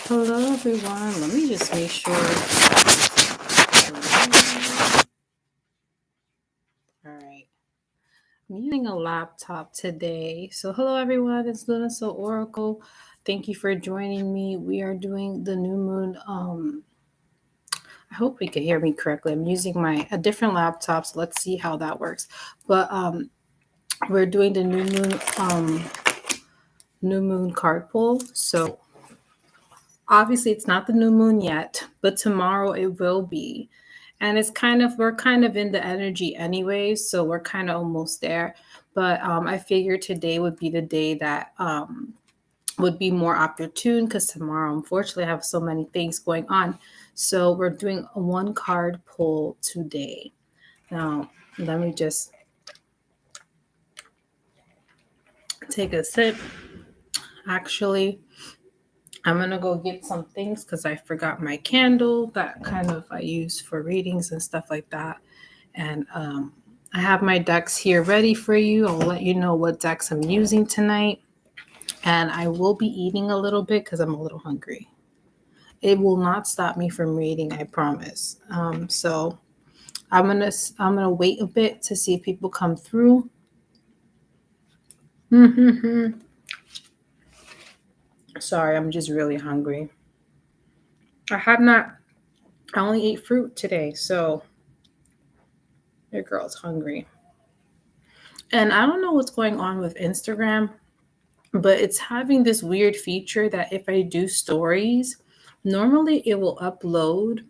Hello, everyone. Let me just make sure. All right. I'm using a laptop today. So, hello, everyone. It's Luna So Oracle. Thank you for joining me. We are doing the new moon. I hope you can hear me correctly. I'm using a different laptop, so let's see how that works. But we're doing the new moon card pull. So obviously it's not the new moon yet, but tomorrow it will be. And we're kind of in the energy anyways, so we're kind of almost there. But I figured today would be the day that would be more opportune because tomorrow, unfortunately, I have so many things going on. So we're doing a one card pull today. Now, let me just take a sip. Actually, I'm going to go get some things because I forgot my candle that kind of I use for readings and stuff like that. And I have my decks here ready for you. I'll let you know what decks I'm using tonight. And I will be eating a little bit because I'm a little hungry. It will not stop me from reading, I promise. So I'm gonna wait a bit to see if people come through. Sorry, I'm just really hungry. I only ate fruit today, so your girl's hungry. And I don't know what's going on with Instagram, but it's having this weird feature that if I do stories, normally it will upload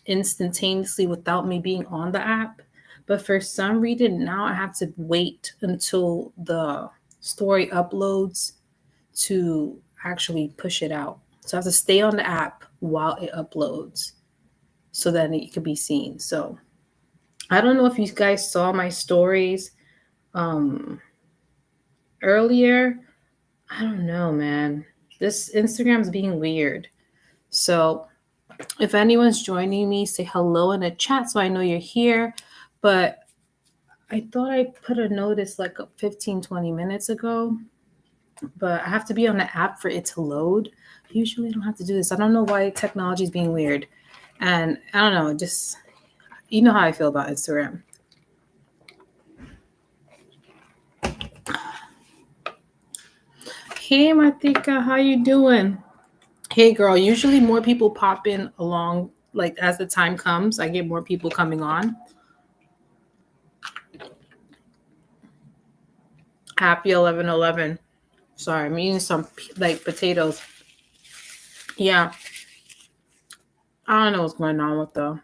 instantaneously without me being on the app. But for some reason, now I have to wait until the story uploads to actually push it out. So I have to stay on the app while it uploads so that it can be seen. So I don't know if you guys saw my stories earlier. I don't know, man. This Instagram's being weird. So if anyone's joining me, say hello in the chat so I know you're here. But I thought I put a notice like 15, 20 minutes ago, but I have to be on the app for it to load. Usually I don't have to do this. I don't know why technology is being weird. And I don't know, just, you know how I feel about Instagram. Hey, Matika, how you doing? Hey, girl, usually more people pop in along, like as the time comes, I get more people coming on. Happy 11/11. Sorry, I'm eating some like potatoes. Yeah, I don't know what's going on with the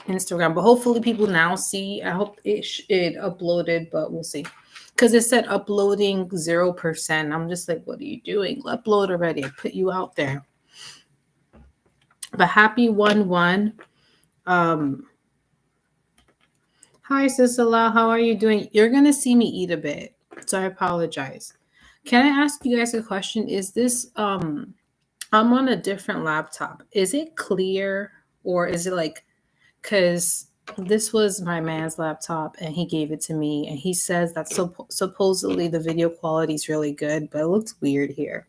Instagram, but hopefully people now see. I hope it uploaded, but we'll see. Because it said uploading 0%. I'm just like, what are you doing? Upload already. I put you out there. But happy 1/1. Hi, Sisala. How are you doing? You're gonna see me eat a bit, so I apologize. Can I ask you guys a question? Is this I'm on a different laptop. Is it clear or is it like, because this was my man's laptop and he gave it to me and he says that supposedly the video quality is really good, but it looks weird here.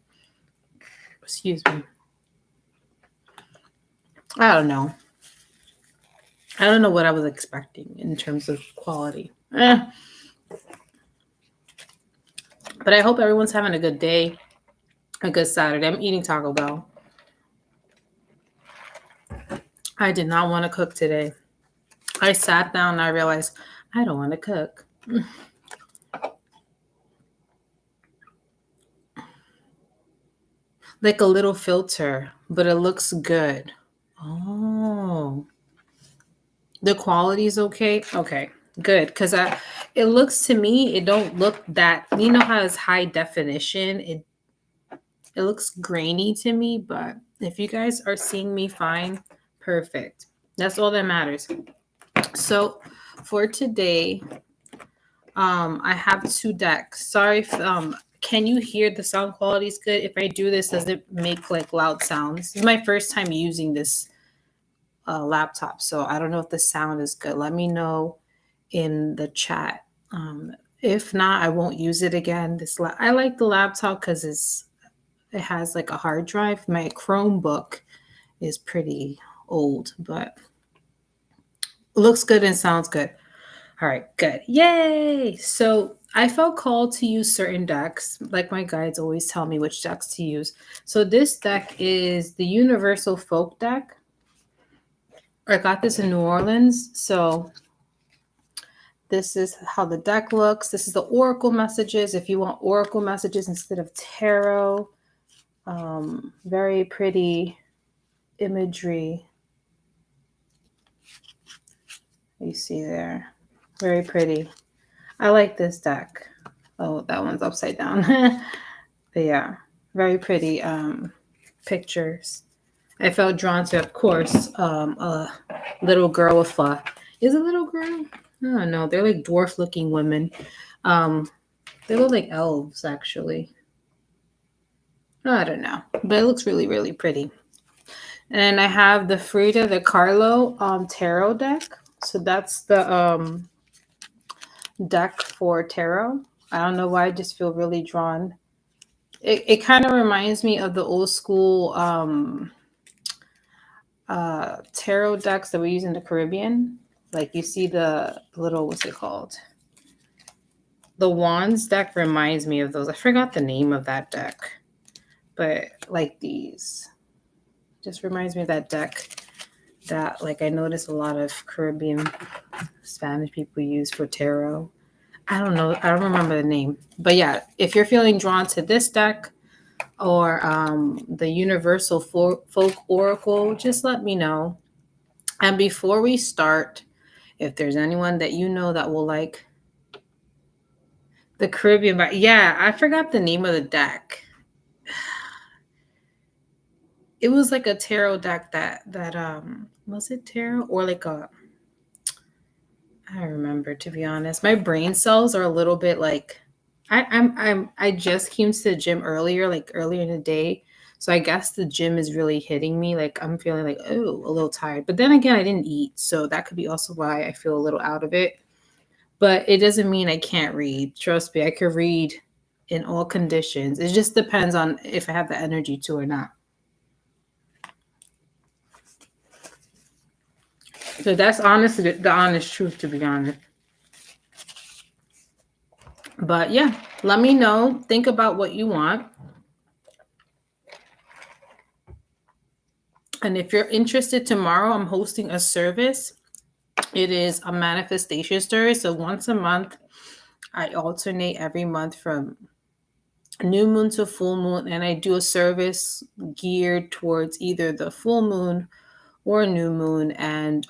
Excuse me. I don't know. I don't know what I was expecting in terms of quality. But I hope everyone's having a good day, a good Saturday. I'm eating Taco Bell. I did not want to cook today. I sat down and I realized I don't want to cook. Like a little filter, but it looks good. Oh, the quality is okay. Okay, good. Because it looks to me, it don't look that. You know how it's high definition. It looks grainy to me, but if you guys are seeing me fine, perfect. That's all that matters. So for today, I have two decks. Sorry if can you hear the sound quality is good? If I do this, does it make like loud sounds? This is my first time using this laptop, so I don't know if the sound is good. Let me know in the chat. If not, I won't use it again. I like the laptop because it has like a hard drive. My Chromebook is pretty old, but looks good and sounds good. All right, good. Yay! So I felt called to use certain decks. Like my guides always tell me which decks to use. So this deck is the Universal Folk deck. I got this in New Orleans. So this is how the deck looks. This is the Oracle messages. If you want Oracle messages instead of tarot, very pretty imagery. You see there. Very pretty. I like this deck. Oh, that one's upside down. But yeah, very pretty pictures. I felt drawn to, of course, a little girl with a. Is it a little girl? I don't know. They're like dwarf looking women. Um, they look like elves, actually. I don't know. But it looks really, really pretty. And I have the Frida de Carlo tarot deck. So that's the deck for tarot. I don't know why I just feel really drawn. It kind of reminds me of the old school tarot decks that we use in the Caribbean. Like you see the little, what's it called? The Wands deck reminds me of those. I forgot the name of that deck, but like these. Just reminds me of that deck that like I noticed a lot of Caribbean Spanish people use for tarot. I don't know. I don't remember the name. But yeah, if you're feeling drawn to this deck or the Universal Folk Oracle, just let me know. And before we start, if there's anyone that you know that will like the Caribbean, yeah, I forgot the name of the deck. It was like a tarot deck that was it tarot or like a I don't remember, to be honest. My brain cells are a little bit like I just came to the gym earlier, like earlier in the day. So I guess the gym is really hitting me. Like I'm feeling like, oh, a little tired. But then again, I didn't eat. So that could be also why I feel a little out of it. But it doesn't mean I can't read. Trust me, I could read in all conditions. It just depends on if I have the energy to or not. So that's honestly the honest truth, to be honest. But yeah, let me know. Think about what you want. And if you're interested, tomorrow I'm hosting a service. It is a manifestation service. So once a month, I alternate every month from new moon to full moon. And I do a service geared towards either the full moon or new moon. And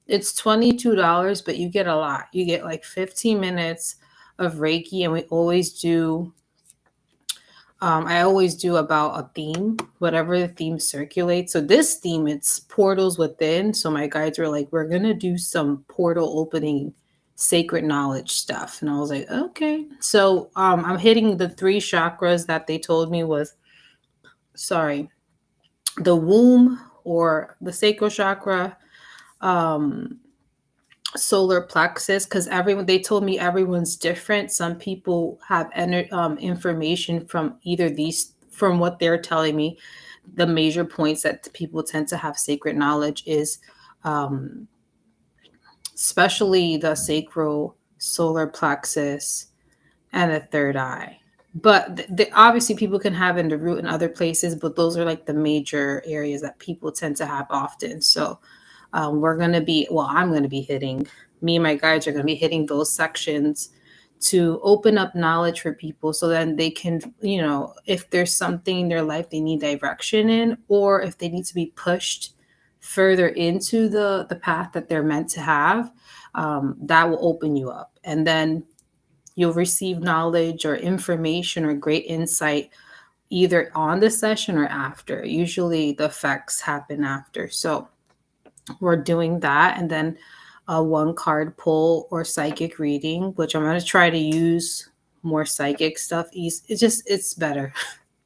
it's $22, but you get a lot. You get like 15 minutes of Reiki. And we always do I always do about a theme, whatever the theme circulates. So this theme, it's portals within. So my guides were like, we're going to do some portal opening sacred knowledge stuff. And I was like, okay. So I'm hitting the 3 chakras that they told me was, the womb or the sacral chakra, solar plexus, because everyone they told me everyone's different. Some people have information from either these, from what they're telling me. The major points that people tend to have sacred knowledge is especially the sacral, solar plexus, and the third eye. But obviously people can have in the root in other places, but those are like the major areas that people tend to have often. So I'm going to be hitting, me and my guides are going to be hitting those sections to open up knowledge for people so then they can, if there's something in their life they need direction in, or if they need to be pushed further into the path that they're meant to have, that will open you up. And then you'll receive knowledge or information or great insight either on the session or after. Usually the effects happen after. So we're doing that. And then a 1 card pull or psychic reading, which I'm going to try to use more psychic stuff. It's better.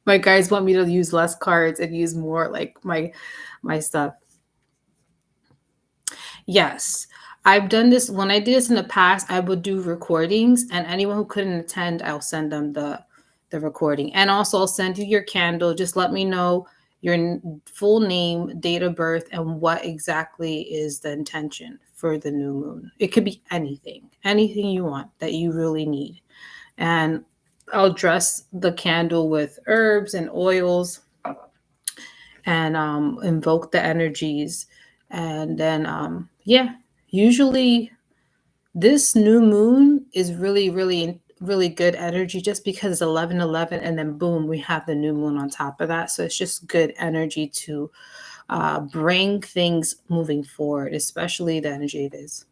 My guys want me to use less cards and use more like my stuff. Yes. I've done this. When I did this in the past, I would do recordings, and anyone who couldn't attend, I'll send them the the recording. And also, I'll send you your candle. Just let me know your full name, date of birth, and what exactly is the intention for the new moon. It could be anything you want that you really need. And I'll dress the candle with herbs and oils and invoke the energies. And then, usually this new moon is really, really, really good energy just because it's 11:11, and then boom, we have the new moon on top of that. So it's just good energy to bring things moving forward, especially the energy it is.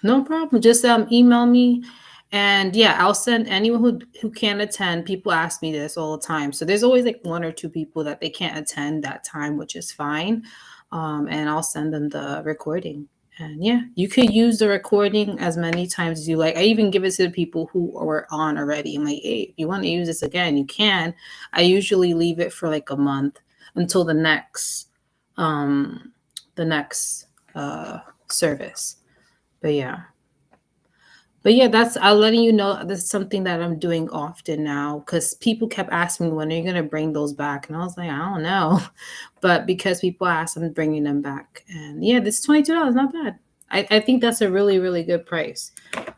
No problem. Just email me. And yeah, I'll send anyone who can attend. People ask me this all the time. So there's always like one or two people that they can't attend that time, which is fine. And I'll send them the recording. And yeah, you could use the recording as many times as you like. I even give it to the people who were on already. I'm like, hey, if you want to use this again, you can. I usually leave it for like a month until the next service. But yeah. But yeah, that's I'll letting you know that's something that I'm doing often now because people kept asking me when are you gonna bring those back, and I was like, I don't know, but because people asked, I'm bringing them back, and yeah, this is $22, not bad. I think that's a really really good price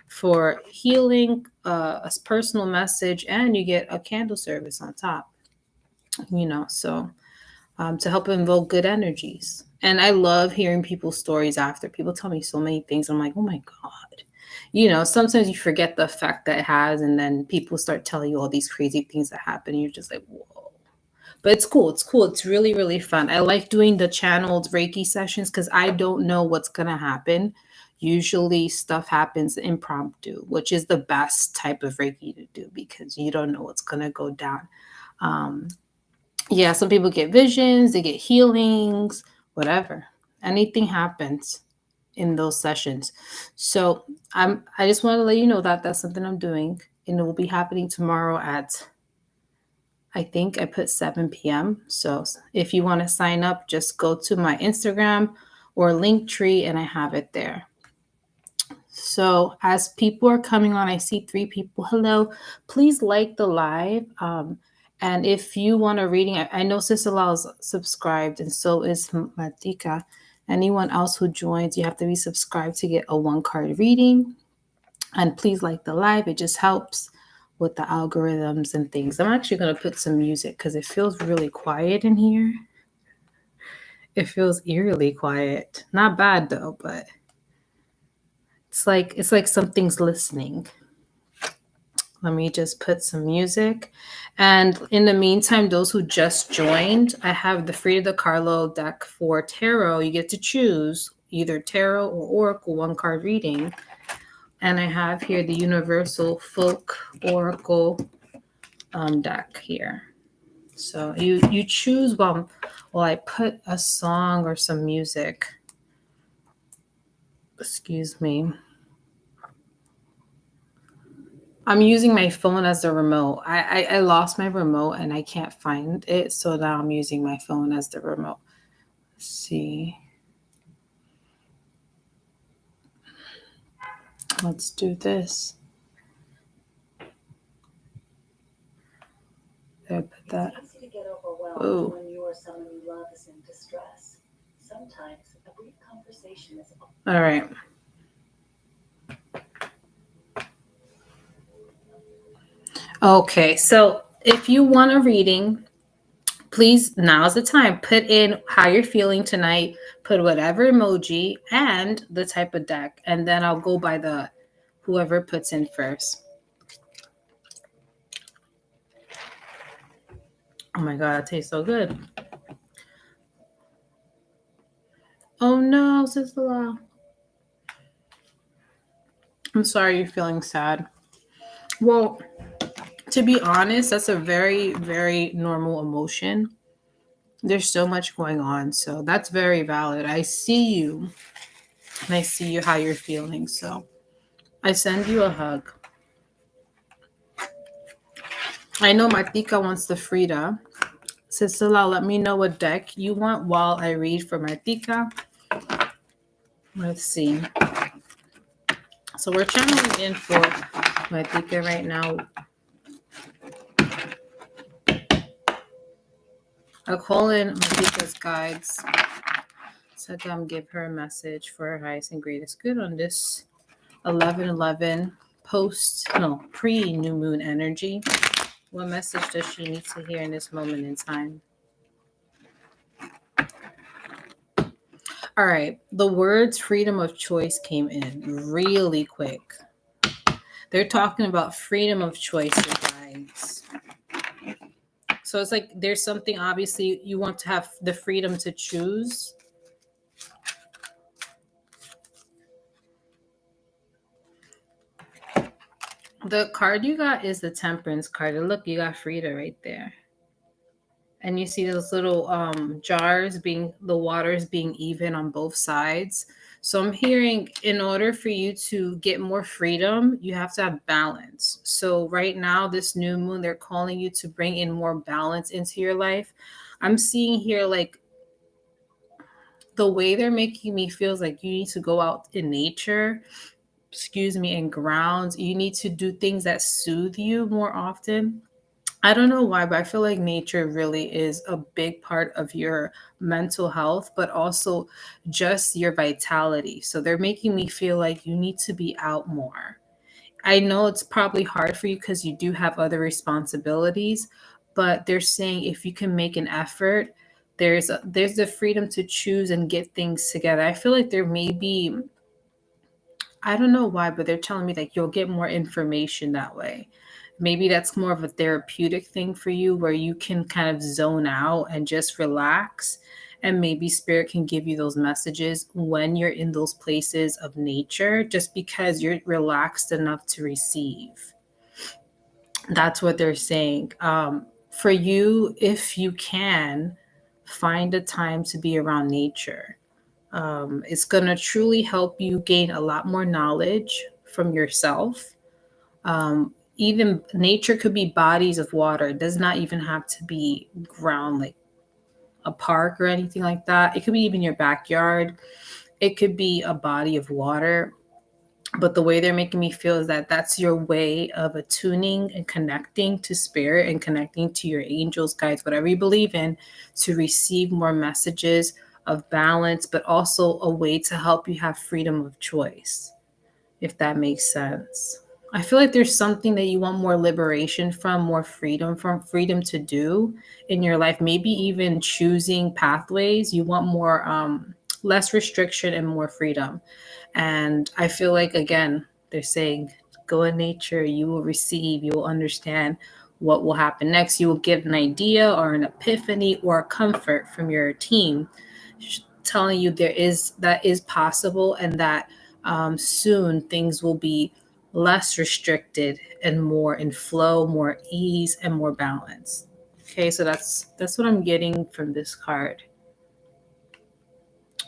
for healing, a personal message, and you get a candle service on top. So to help invoke good energies. And I love hearing people's stories after. People tell me so many things. I'm like, oh my God. Sometimes you forget the effect that it has, and then people start telling you all these crazy things that happen. And you're just like, whoa. But it's cool. It's cool. It's really, really fun. I like doing the channeled Reiki sessions because I don't know what's going to happen. Usually stuff happens impromptu, which is the best type of Reiki to do because you don't know what's going to go down. Yeah, some people get visions, they get healings, whatever. Anything happens in those sessions. So I just want to let you know that that's something I'm doing, and it will be happening tomorrow at I think I put 7 p.m. So if you want to sign up, just go to my Instagram or Linktree, and I have it there. So as people are coming on, I see 3 people. Hello, please like the live. And if you want a reading, I know Sister Lau is subscribed, and so is Matika. Anyone else who joins, you have to be subscribed to get a 1-card reading. And please like the live. It just helps with the algorithms and things. I'm actually going to put some music because it feels really quiet in here. It feels eerily quiet. Not bad though, but it's like something's listening. Let me just put some music. And in the meantime, those who just joined, I have the Frida Kahlo deck for tarot. You get to choose either tarot or oracle 1-card reading. And I have here the Universal Folk Oracle deck here. So you choose while I put a song or some music. Excuse me. I'm using my phone as the remote. I lost my remote and I can't find it, so now I'm using my phone as the remote. Let's see. Let's do this. Did I put that? It's easy to get overwhelmed when you or someone you love is in distress. Sometimes a brief conversation is all right. Okay, so if you want a reading, please, now's the time. Put in how you're feeling tonight. Put whatever emoji and the type of deck, and then I'll go by the whoever puts in first. Oh my God, it tastes so good. Oh no, Sister Lau. I'm sorry you're feeling sad. Well, to be honest, that's a very, very normal emotion. There's so much going on, so that's very valid. I see you, and I see you how you're feeling, so I send you a hug. I know Martika wants the Frida. Sister Lau, let me know what deck you want while I read for Martika. Let's see. So we're channeling in for Matika right now. I'll call in Matika's guides to give her a message for her highest and greatest good on this 11/11 pre new moon energy. What message does she need to hear in this moment in time? All right, the words freedom of choice came in really quick. They're talking about freedom of choice, you guys. So it's like there's something, obviously, you want to have the freedom to choose. The card you got is the Temperance card. And look, you got Frida right there. And you see those little jars being, the waters being even on both sides. So I'm hearing in order for you to get more freedom, you have to have balance. So right now, this new moon, they're calling you to bring in more balance into your life. I'm seeing here like the way they're making me feels like you need to go out in nature, and ground. You need to do things that soothe you more often. I don't know why, but I feel like nature really is a big part of your mental health, but also just your vitality. So they're making me feel like you need to be out more. I know it's probably hard for you because you do have other responsibilities, but they're saying if you can make an effort, there's the freedom to choose and get things together. I feel like there may be, I don't know why, but they're telling me like you'll get more information that way. Maybe that's more of a therapeutic thing for you where you can kind of zone out and just relax. And maybe spirit can give you those messages when you're in those places of nature, just because you're relaxed enough to receive. That's what they're saying. For you, if you can, find a time to be around nature. It's going to truly help you gain a lot more knowledge from yourself. Even nature could be bodies of water. It does not even have to be ground like a park or anything like that. It could be even your backyard. It could be a body of water. But the way they're making me feel is that that's your way of attuning and connecting to spirit and connecting to your angels, guides, whatever you believe in, to receive more messages of balance, but also a way to help you have freedom of choice, if that makes sense. I feel like there's something that you want more liberation from, more freedom to do in your life. Maybe even choosing pathways. You want more, less restriction and more freedom. And I feel like, again, they're saying, go in nature, you will receive, you will understand what will happen next. You will get an idea or an epiphany or a comfort from your team telling you that is possible, and that soon things will be less restricted and more in flow, more ease, and more balance. Okay, so that's what I'm getting from this card.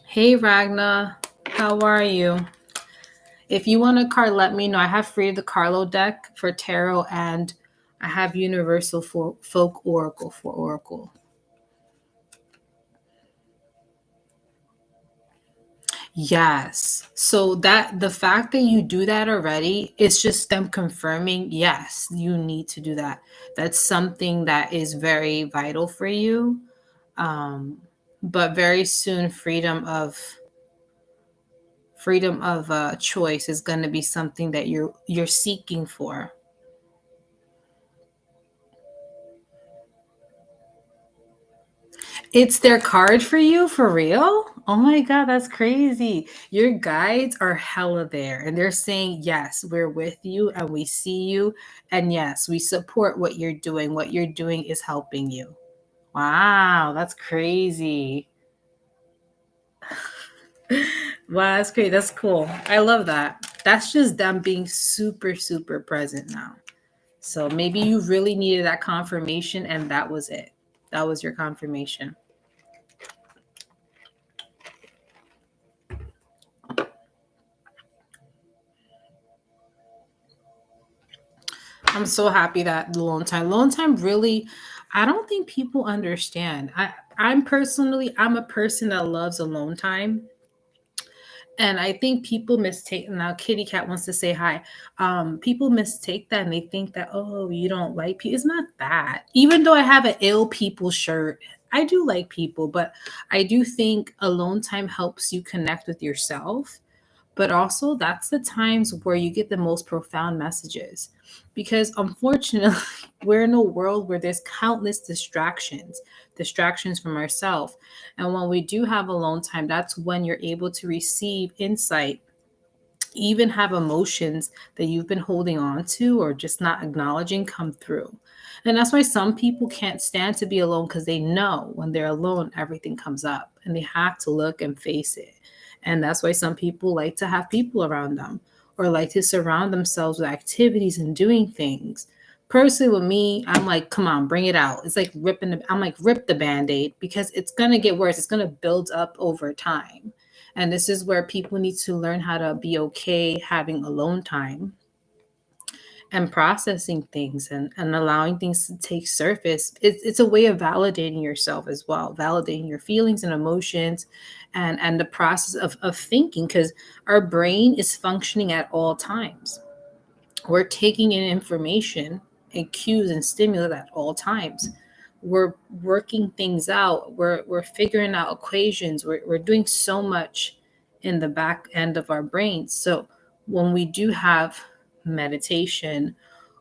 Hey Ragna, how are you? If you want a card, let me know. I have free the Carlo deck for tarot, and I have Universal for Folk Oracle for Oracle. Yes. So that the fact that you do that already, it's just them confirming, yes, you need to do that. That's something that is very vital for you. But very soon, freedom of choice is going to be something that you're seeking for. It's their card for you, for real? Oh my God, that's crazy. Your guides are hella there, and they're saying, yes, we're with you and we see you. And yes, we support what you're doing. What you're doing is helping you. Wow, that's crazy. Wow, that's great. That's cool. I love that. That's just them being super, super present now. So maybe you really needed that confirmation, and that was it. That was your confirmation. I'm so happy that alone time really, I don't think people understand. I'm a person that loves alone time. And I think people mistake, now Kitty Cat wants to say hi. People mistake that and they think that, oh, you don't like people. It's not that. Even though I have an ill people shirt, I do like people, but I do think alone time helps you connect with yourself. But also, that's the times where you get the most profound messages. Because unfortunately, we're in a world where there's countless distractions from ourselves. And when we do have alone time, that's when you're able to receive insight, even have emotions that you've been holding on to or just not acknowledging come through. And that's why some people can't stand to be alone, because they know when they're alone, everything comes up and they have to look and face it. And that's why some people like to have people around them or like to surround themselves with activities and doing things. Personally, with me, I'm like, come on, bring it out. It's like I'm like, rip the band aid, because it's going to get worse. It's going to build up over time. And this is where people need to learn how to be okay having alone time and processing things, and allowing things to take surface. It's a way of validating yourself as well, validating your feelings and emotions, and the process of thinking, because our brain is functioning at all times. We're taking in information and cues and stimuli at all times. We're working things out. We're figuring out equations. We're doing so much in the back end of our brains. So when we do have meditation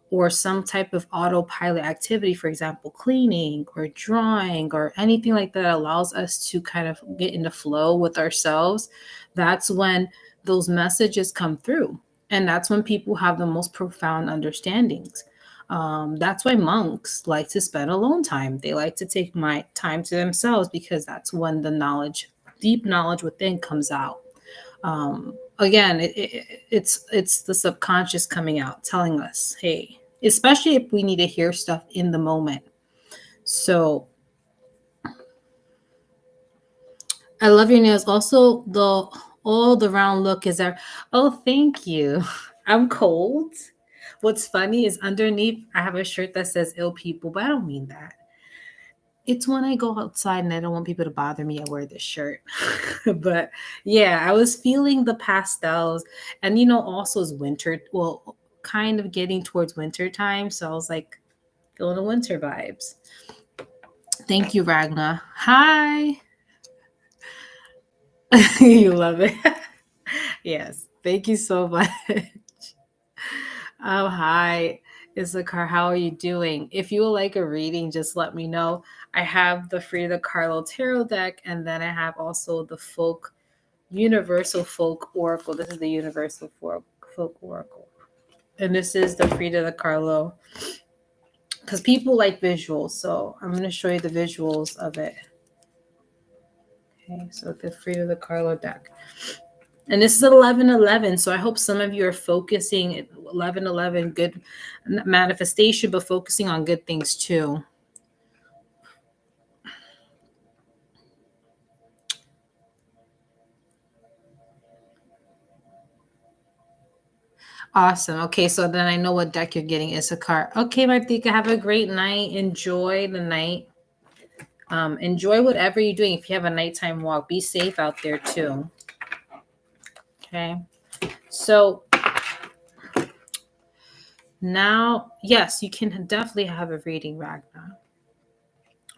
or some type of autopilot activity, for example, cleaning or drawing or anything like that allows us to kind of get in the flow with ourselves, that's when those messages come through. And that's when people have the most profound understandings. That's why monks like to spend alone time. They like to take my time to themselves, because that's when the knowledge, deep knowledge within, comes out. Again, it's the subconscious coming out, telling us, hey, especially if we need to hear stuff in the moment. So I love your nails. Also, the all the round look is there. Oh, thank you. I'm cold. What's funny is underneath I have a shirt that says ill people, but I don't mean that. It's when I go outside and I don't want people to bother me, I wear this shirt. But yeah, I was feeling the pastels. And also it's winter, well, kind of getting towards winter time. So I was like feeling the winter vibes. Thank you, Ragna. Hi. You love it. Yes. Thank you so much. Oh, hi. Issachar, how are you doing? If you would like a reading, just let me know. I have the Frida Kahlo Tarot deck, and then I have also the Universal Folk Oracle. This is the Universal Folk Oracle. And this is the Frida Kahlo, because people like visuals. So I'm going to show you the visuals of it. Okay, so the Frida Kahlo deck. And this is 1111. So I hope some of you are focusing 1111, good manifestation, but focusing on good things too. Awesome. Okay, so then I know what deck you're getting, Issachar. Okay, Martika, have a great night. Enjoy the night. Enjoy whatever you're doing. If you have a nighttime walk, be safe out there too. Okay. So now, yes, you can definitely have a reading, Ragnar.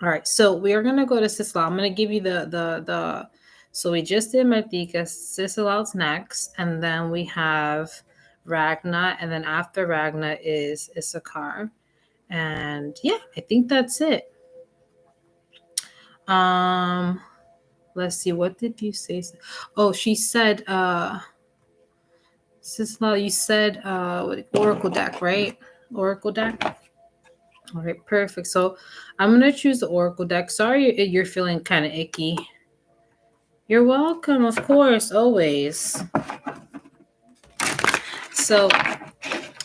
All right, so we are gonna go to Sisla. I'm gonna give you the. So we just did Martika. Sislal's next, and then we have Ragna, and then after Ragna is Issachar, and yeah, I think that's it. Let's see. What did you say? Oh, she said. Sisla, you said Oracle deck, right? Oracle deck. All right, perfect. So I'm gonna choose the Oracle deck. Sorry, you're feeling kind of icky. You're welcome, of course, always. So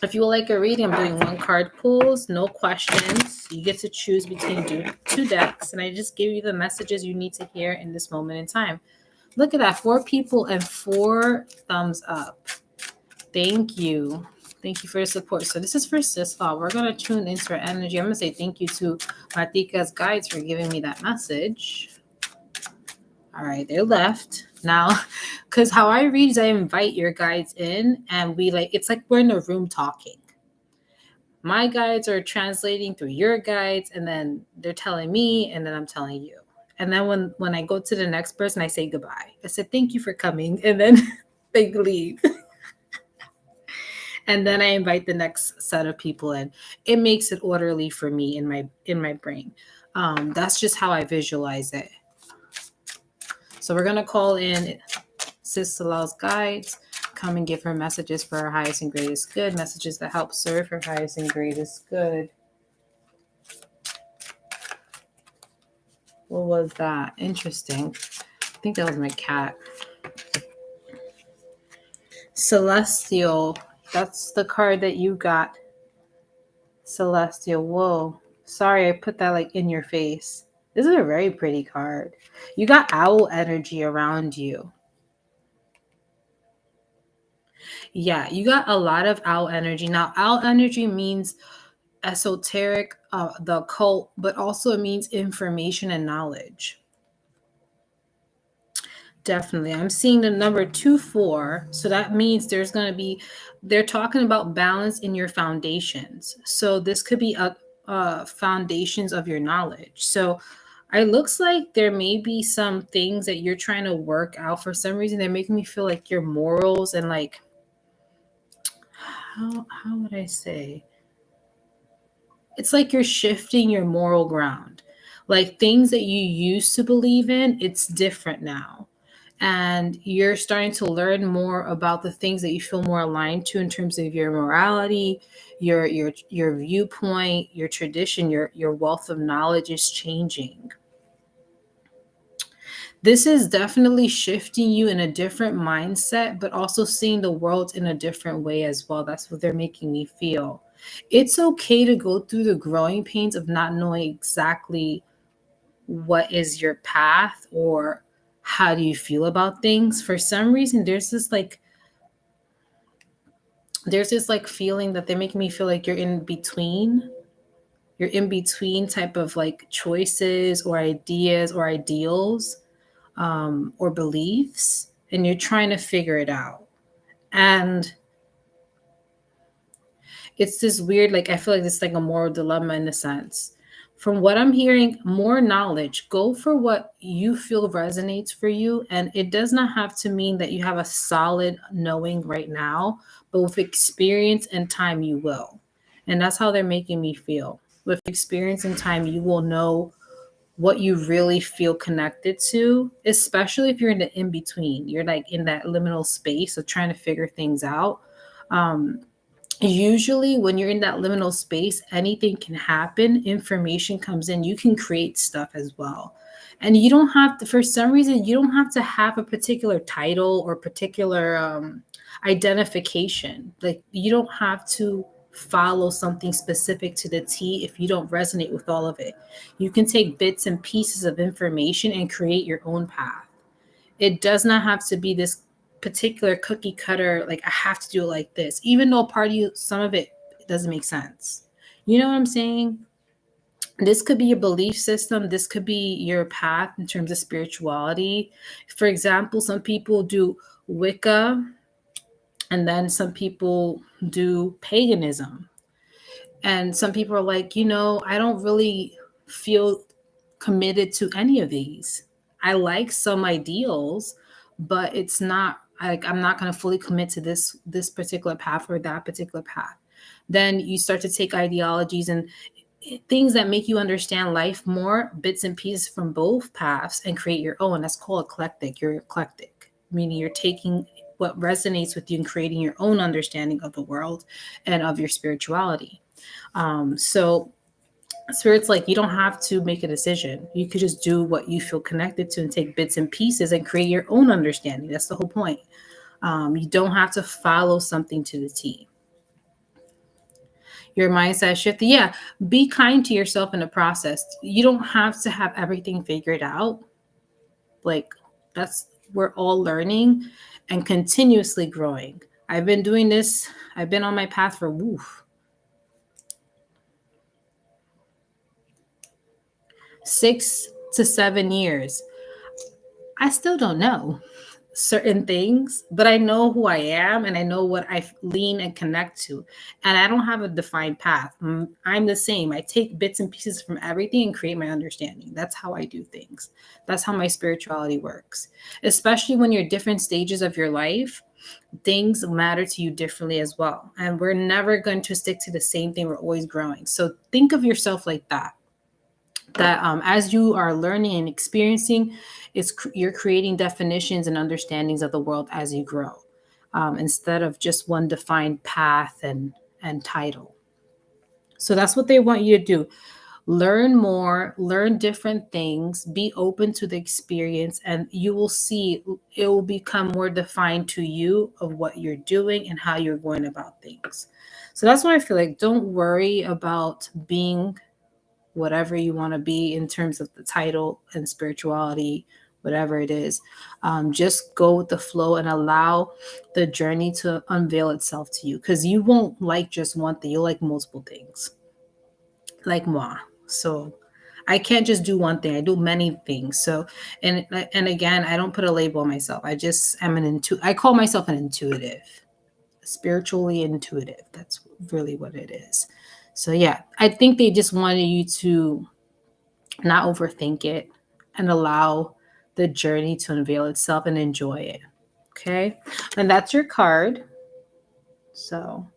if you would like a reading, I'm doing one card pulls, no questions. You get to choose between two decks, and I just give you the messages you need to hear in this moment in time. Look at that, 4 people and 4 thumbs up. Thank you. Thank you for your support. So this is for Sisla. We're going to tune into her energy. I'm going to say thank you to Martika's guides for giving me that message. All right, they're left. now. Because how I read is I invite your guides in, and we like, it's like we're in a room talking. My guides are translating through your guides, and then they're telling me, and then I'm telling you. And then when I go to the next person, I say goodbye. I said thank you for coming, and then they leave. And then I invite the next set of people in. It makes it orderly for me in my brain. That's just how I visualize it. So we're gonna call in Sis Salal's guides. Come and give her messages for her highest and greatest good, messages that help serve her highest and greatest good. What was that? Interesting. I think that was my cat. Celestial. That's the card that you got. Celestial. Whoa. Sorry, I put that like in your face. This is a very pretty card. You got owl energy around you. Yeah, you got a lot of owl energy. Now, owl energy means esoteric, the occult, but also it means information and knowledge. Definitely. I'm seeing the number 2 4. So that means there's going to be, they're talking about balance in your foundations. So this could be foundations of your knowledge. So it looks like there may be some things that you're trying to work out. For some reason, they're making me feel like your morals and like, how would I say? It's like you're shifting your moral ground. Like things that you used to believe in, it's different now. And you're starting to learn more about the things that you feel more aligned to in terms of your morality, your viewpoint, your tradition, your wealth of knowledge is changing. This is definitely shifting you in a different mindset, but also seeing the world in a different way as well. That's what they're making me feel. It's okay to go through the growing pains of not knowing exactly what is your path or how do you feel about things. For some reason, there's this like feeling that they're making me feel like you're in between. You're in between type of like choices or ideas or ideals, or beliefs, and you're trying to figure it out. And it's this weird, like, I feel like it's like a moral dilemma in a sense. From what I'm hearing, more knowledge. Go for what you feel resonates for you. And it does not have to mean that you have a solid knowing right now, but with experience and time, you will. And that's how they're making me feel. With experience and time, you will know what you really feel connected to, especially if you're in the in between. You're like in that liminal space of trying to figure things out. Um, Usually, when you're in that liminal space, anything can happen. Information comes in. You can create stuff as well. And you don't have to, for some reason, you don't have to have a particular title or particular identification. Like, you don't have to follow something specific to the T if you don't resonate with all of it. You can take bits and pieces of information and create your own path. It does not have to be this particular cookie cutter, like I have to do it like this, even though part of you, some of it doesn't make sense. You know what I'm saying? This could be your belief system. This could be your path in terms of spirituality. For example, some people do Wicca, and then some people do paganism. And some people are like, I don't really feel committed to any of these. I like some ideals, but it's not like I'm not going to fully commit to this particular path or that particular path. Then you start to take ideologies and things that make you understand life more, bits and pieces from both paths, and create your own. That's called eclectic. You're eclectic, meaning you're taking what resonates with you and creating your own understanding of the world and of your spirituality. So Spirit's like, you don't have to make a decision. You could just do what you feel connected to and take bits and pieces and create your own understanding. That's the whole point. You don't have to follow something to the T. Your mindset shift. Yeah, be kind to yourself in the process. You don't have to have everything figured out. Like, we're all learning and continuously growing. I've been doing this. I've been on my path for 6 to 7 years. I still don't know certain things, but I know who I am and I know what I lean and connect to. And I don't have a defined path. I'm the same. I take bits and pieces from everything and create my understanding. That's how I do things. That's how my spirituality works. Especially when you're different stages of your life, things matter to you differently as well. And we're never going to stick to the same thing. We're always growing. So think of yourself like that. That as you are learning and experiencing, you're creating definitions and understandings of the world as you grow, instead of just one defined path and title. So that's what they want you to do. Learn more, learn different things, be open to the experience, and you will see it will become more defined to you of what you're doing and how you're going about things. So that's why I feel like don't worry about being whatever you want to be in terms of the title and spirituality, whatever it is. Just go with the flow and allow the journey to unveil itself to you, because you won't like just one thing, you'll like multiple things, like moi. So I can't just do one thing, I do many things. So and again, I don't put a label on myself. I just am I call myself an intuitive, spiritually intuitive. That's really what it is. So yeah, I think they just wanted you to not overthink it and allow the journey to unveil itself and enjoy it. Okay. And that's your card. So,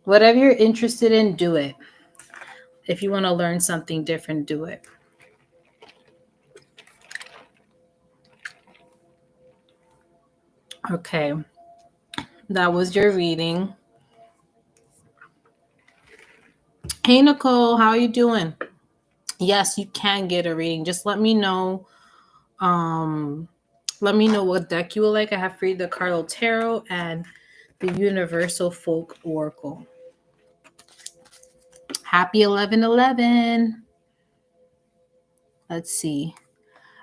whatever you're interested in, do it. If you want to learn something different, do it. Okay. That was your reading. Hey, Nicole, how are you doing? Yes, you can get a reading. Just let me know. Um, Let me know what deck you would like. I have Frida Carlo Tarot and the Universal Folk Oracle. Happy 11/11. Let's see.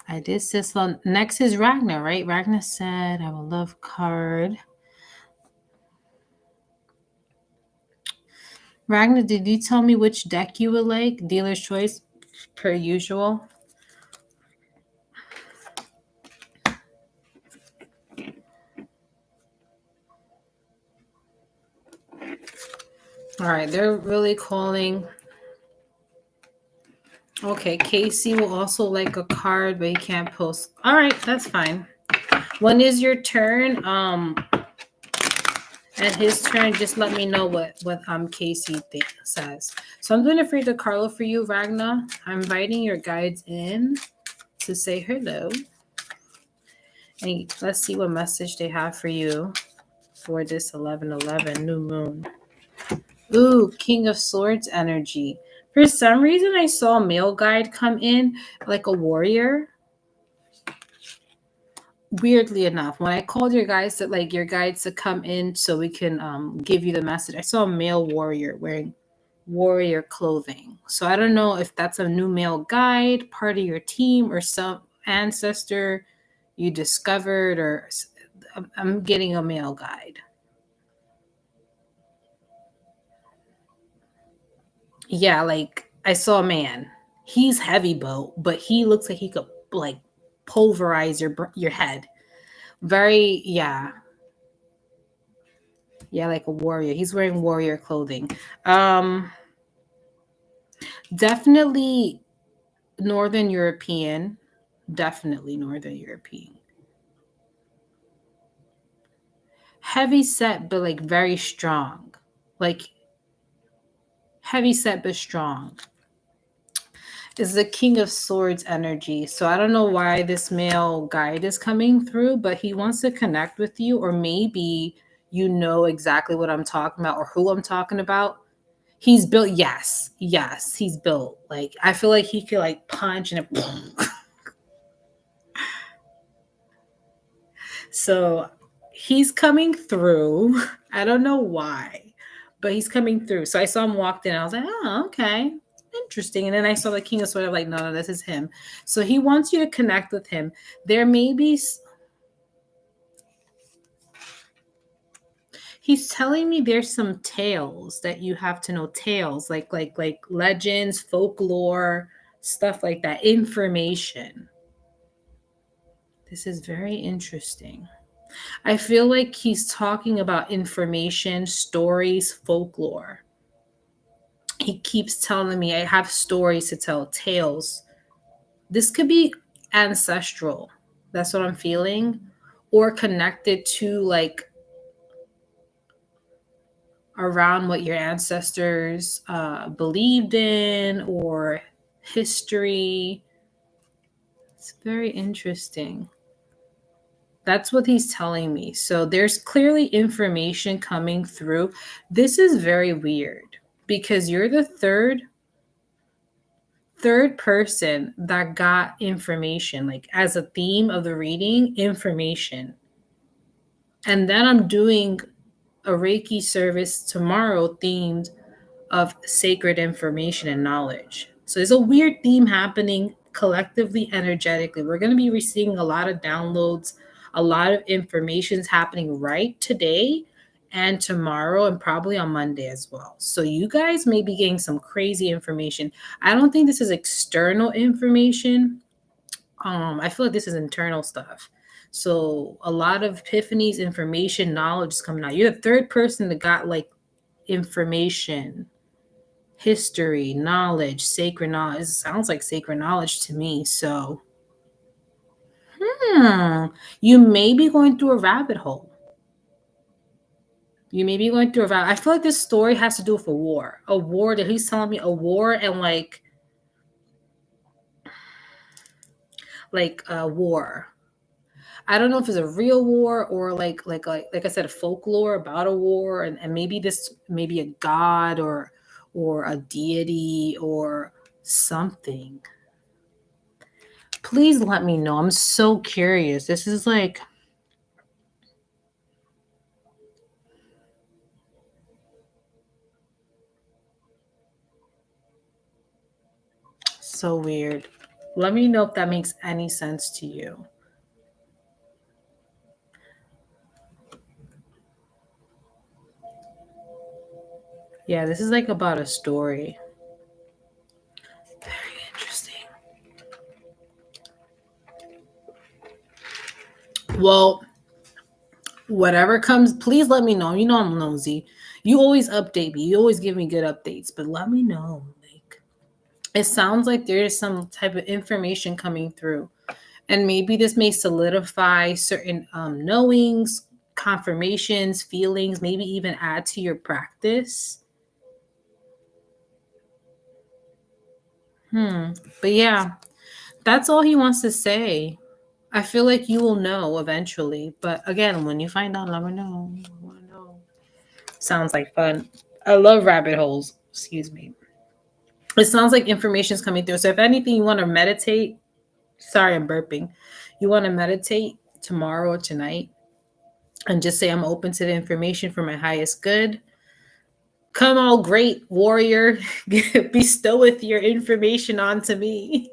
I did this one. Next is Ragnar, right? Ragnar said, I will love card. Ragnar, did you tell me which deck you would like? Dealer's choice, per usual. All right, they're really calling. Okay, Casey will also like a card, but he can't post. All right, that's fine. When is your turn? At his turn, just let me know what Casey says. So I'm doing a Frida Carlo for you, Ragnar. I'm inviting your guides in to say hello. And let's see what message they have for you for this 11/11 new moon. Ooh, King of Swords energy. For some reason, I saw a male guide come in like a warrior. Weirdly enough, when I called your guides to come in so we can give you the message, I saw a male warrior wearing warrior clothing. So I don't know if that's a new male guide, part of your team, or some ancestor you discovered, or I'm getting a male guide. Yeah, like I saw a man. He's heavy boat, but he looks like he could like pulverize your head. Very yeah, like a warrior. He's wearing warrior clothing. Um Definitely Northern European. Definitely Northern European. Heavy set but like very strong. Like heavy set but strong. Is the King of Swords energy. So I don't know why this male guide is coming through, but he wants to connect with you, or maybe you know exactly what I'm talking about or who I'm talking about. He's built, yes, he's built. Like I feel like he could like punch and it, so he's coming through. I don't know why, but he's coming through. So I saw him walked in. I was like, oh, okay, interesting. And then I saw the King of Swords. I'm like, no, this is him. So he wants you to connect with him. There may be. He's telling me there's some tales that you have to know. Tales like legends, folklore, stuff like that. Information. This is very interesting. I feel like he's talking about information, stories, folklore. He keeps telling me I have stories to tell, tales. This could be ancestral. That's what I'm feeling. Or connected to like around what your ancestors believed in or history. It's very interesting. That's what he's telling me. So there's clearly information coming through. This is very weird because you're the third person that got information, like as a theme of the reading, information. And then I'm doing a Reiki service tomorrow themed of sacred information and knowledge. So there's a weird theme happening collectively, energetically. We're going to be receiving a lot of downloads, a lot of information is happening right today and tomorrow, and probably on Monday as well. So you guys may be getting some crazy information. I don't think this is external information. I feel like this is internal stuff. So a lot of epiphanies, information, knowledge is coming out. You're the third person that got like information, history, knowledge, sacred knowledge. It sounds like sacred knowledge to me. So, you may be going through a rabbit hole. You may be going through a rabbit. I feel like this story has to do with a war that he's telling me, a war and like a war. I don't know if it's a real war or like I said, a folklore about a war, and maybe this maybe a god or a deity or something. Please let me know. I'm so curious. This is like so weird. Let me know if that makes any sense to you. Yeah, this is like about a story. Very interesting. Well, whatever comes, please let me know. You know I'm nosy. You always update me. You always give me good updates, but let me know. Like it sounds like there's some type of information coming through. And maybe this may solidify certain knowings, confirmations, feelings, maybe even add to your practice. But yeah, that's all he wants to say. I feel like you will know eventually. But again, when you find out, let me know. I wanna know. Sounds like fun. I love rabbit holes. Excuse me. It sounds like information is coming through. So if anything, you want to meditate. Sorry, I'm burping. You want to meditate tomorrow or tonight and just say, I'm open to the information for my highest good. Come all great warrior, bestoweth your information onto me.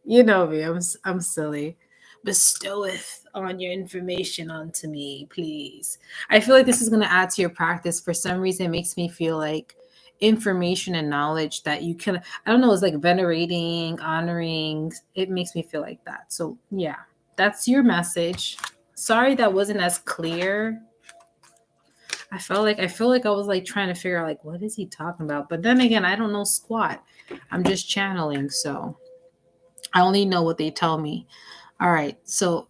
You know me, I'm silly. Bestoweth on your information onto me, please. I feel like this is going to add to your practice. For some reason, it makes me feel like information and knowledge that you can, I don't know, it's like venerating, honoring. It makes me feel like that. So, yeah, that's your message. Sorry that wasn't as clear. I feel like I was like trying to figure out like what is he talking about? But then again, I don't know squat. I'm just channeling, so I only know what they tell me. All right. So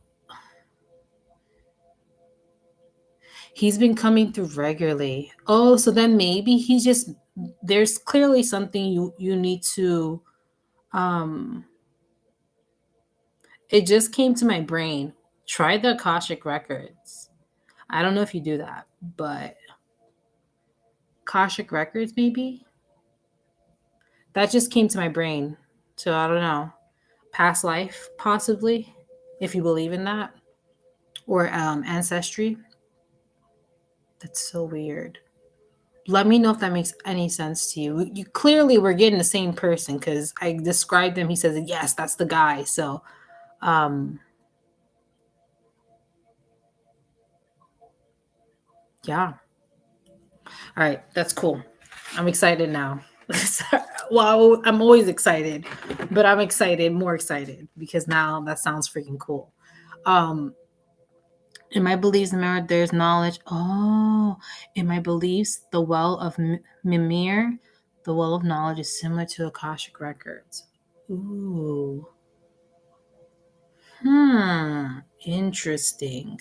he's been coming through regularly. Oh, so then maybe he's just there's clearly something you need to um it just came to my brain. Try the Akashic records. I don't know if you do that, but Akashic records maybe? That just came to my brain. So I don't know. Past life possibly, if you believe in that, or ancestry. That's so weird. Let me know if that makes any sense to you. You clearly were getting the same person because I described him. He says, yes, that's the guy. So, um, yeah. All right. That's cool. I'm excited now. Well, I'm always excited, but I'm excited, more excited because now that sounds freaking cool. Um, in my beliefs, remember, there's knowledge. Oh, in my beliefs, the well of Mimir, the well of knowledge is similar to Akashic records. Ooh. Interesting.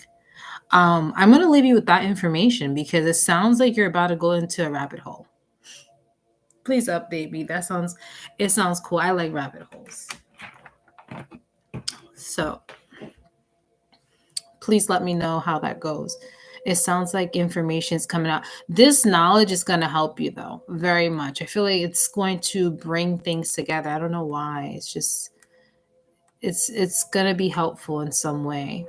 I'm gonna leave you with that information because it sounds like you're about to go into a rabbit hole. Please update me. It sounds cool. I like rabbit holes. So please let me know how that goes. It sounds like information is coming out. This knowledge is going to help you though, very much. I feel like it's going to bring things together. I don't know why. It's just it's going to be helpful in some way.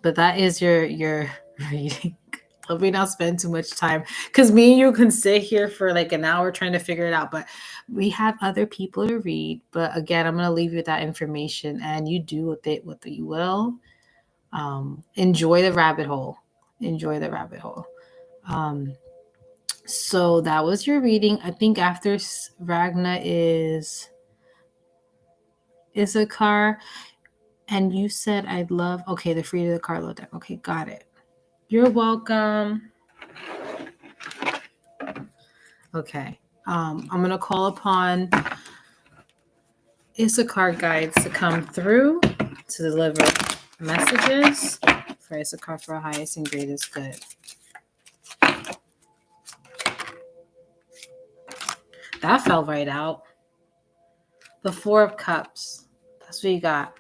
But that is your reading. Let me not spend too much time because me and you can sit here for like an hour trying to figure it out. But we have other people to read. But again, I'm going to leave you with that information and you do with it what you will. Enjoy the rabbit hole. Enjoy the rabbit hole. Um, so that was your reading. I think after Ragna is Issachar. And you said I'd love. Okay, the Frida the Carlo deck. Okay, got it. You're welcome. Okay. I'm gonna call upon Issachar guides to come through to deliver messages for Issachar for highest and greatest good. That fell right out. The Four of Cups. That's what you got.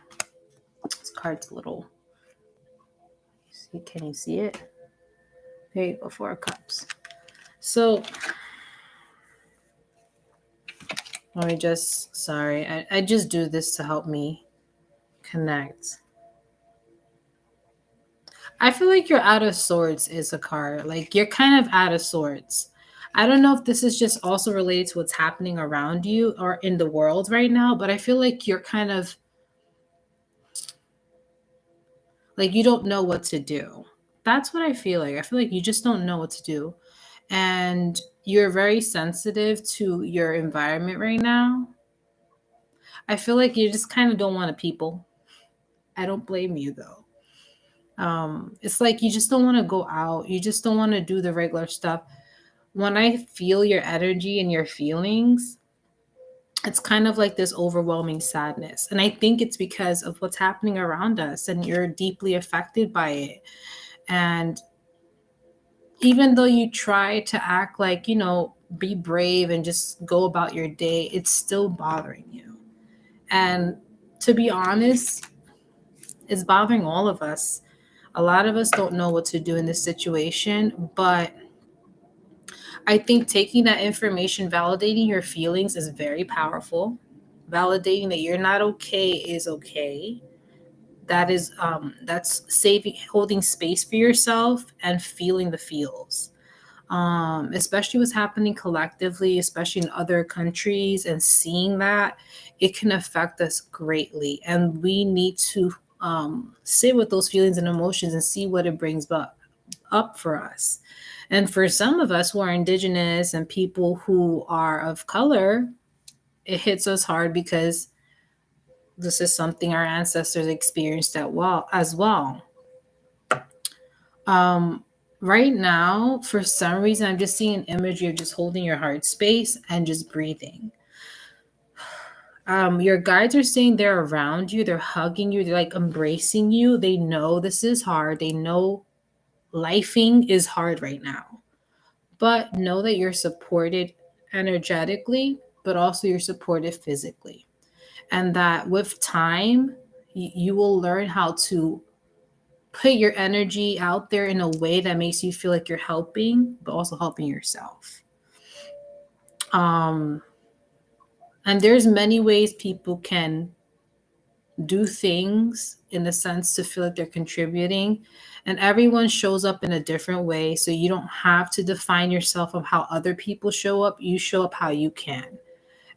This card's a little. See, can you see it? There you go. Four of Cups. So let me just. Sorry, I just do this to help me connect. I feel like you're out of sorts, Issachar. Like you're kind of out of sorts. I don't know if this is just also related to what's happening around you or in the world right now, but I feel like you're kind of like you don't know what to do. That's what I feel like. I feel like you just don't know what to do. And you're very sensitive to your environment right now. I feel like you just kind of don't want to people. I don't blame you though. It's like you just don't want to go out. You just don't want to do the regular stuff. When I feel your energy and your feelings, it's kind of like this overwhelming sadness. And I think it's because of what's happening around us and you're deeply affected by it. And even though you try to act like, be brave and just go about your day, it's still bothering you. And to be honest, it's bothering all of us. A lot of us don't know what to do in this situation, but I think taking that information, validating your feelings is very powerful. Validating that you're not okay is okay. That's saving, holding space for yourself and feeling the feels. Especially what's happening collectively, especially in other countries, and seeing that it can affect us greatly. And we need to sit with those feelings and emotions and see what it brings up for us. And for some of us who are indigenous and people who are of color, it hits us hard because this is something our ancestors experienced as well. Um, right now, for some reason, I'm just seeing an imagery of just holding your heart space and just breathing. Your guides are saying they're around you, they're hugging you, they're like embracing you. They know this is hard. They know lifing is hard right now. But know that you're supported energetically, but also you're supported physically. And that with time, you will learn how to put your energy out there in a way that makes you feel like you're helping, but also helping yourself. Um, and there's many ways people can do things in the sense to feel like they're contributing, and everyone shows up in a different way, so you don't have to define yourself of how other people show up. You show up how you can.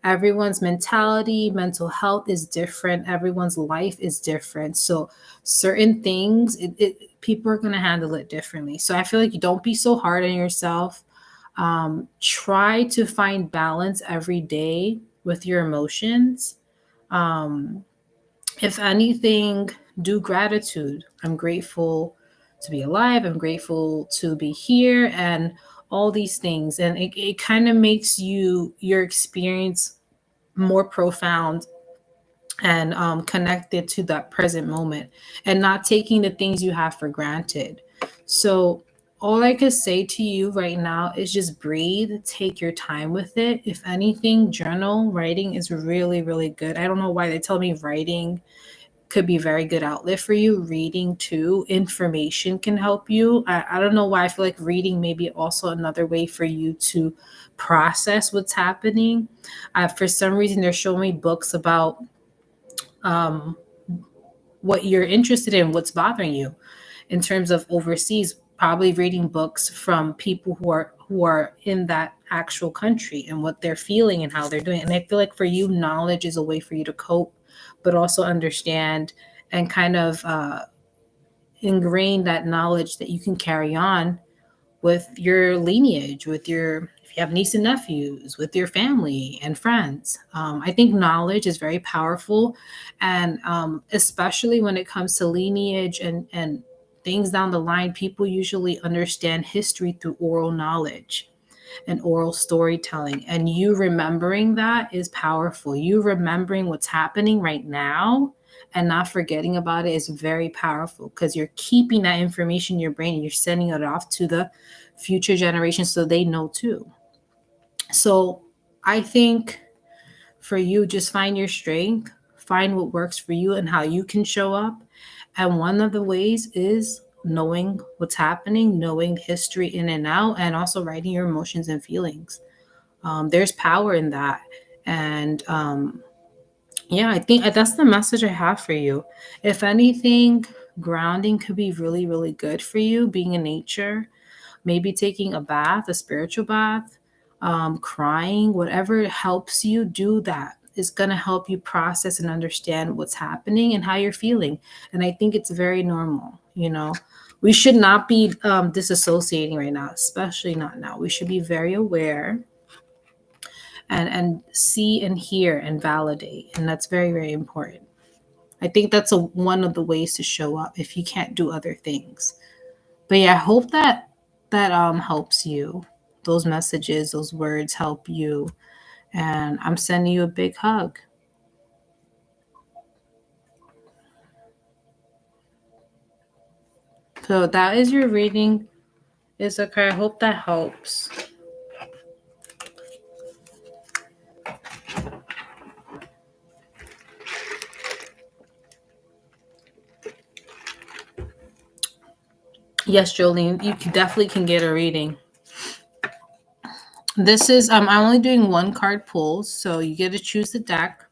Everyone's mentality, mental health is different. Everyone's life is different. So certain things, people are going to handle it differently. So I feel like you don't be so hard on yourself. Try to find balance every day with your emotions. Um, if anything, do gratitude. I'm grateful to be alive. I'm grateful to be here, and all these things. And it kind of makes your experience more profound and connected to that present moment, and not taking the things you have for granted. So, all I could say to you right now is just breathe, take your time with it. If anything, journal writing is really, really good. I don't know why they tell me writing could be a very good outlet for you. Reading too, information can help you. I don't know why I feel like reading may be also another way for you to process what's happening. For some reason, they're showing me books about um, what you're interested in, what's bothering you in terms of overseas, probably reading books from people who are in that actual country and what they're feeling and how they're doing. And I feel like for you, knowledge is a way for you to cope, but also understand and kind of ingrain that knowledge that you can carry on with your lineage, with your, if you have nieces and nephews, with your family and friends. I think knowledge is very powerful, and especially when it comes to lineage and things down the line, people usually understand history through oral knowledge and oral storytelling. And you remembering that is powerful. You remembering what's happening right now and not forgetting about it is very powerful, because you're keeping that information in your brain and you're sending it off to the future generations so they know too. So I think for you, just find your strength, find what works for you and how you can show up. And one of the ways is knowing what's happening, knowing history in and out, and also writing your emotions and feelings. There's power in that. And yeah, I think that's the message I have for you. If anything, grounding could be really, really good for you, being in nature, maybe taking a bath, a spiritual bath, crying, whatever helps you do that is going to help you process and understand what's happening and how you're feeling. And I think it's very normal. We should not be disassociating right now, especially not now. We should be very aware and see and hear and validate. And that's very, very important. I think that's one of the ways to show up if you can't do other things. But yeah, I hope that helps you. Those messages, those words help you. And I'm sending you a big hug. So that is your reading, Issachar. I hope that helps. Yes, Jolene, you definitely can get a reading. This is I'm only doing one card pull, so you get to choose the deck,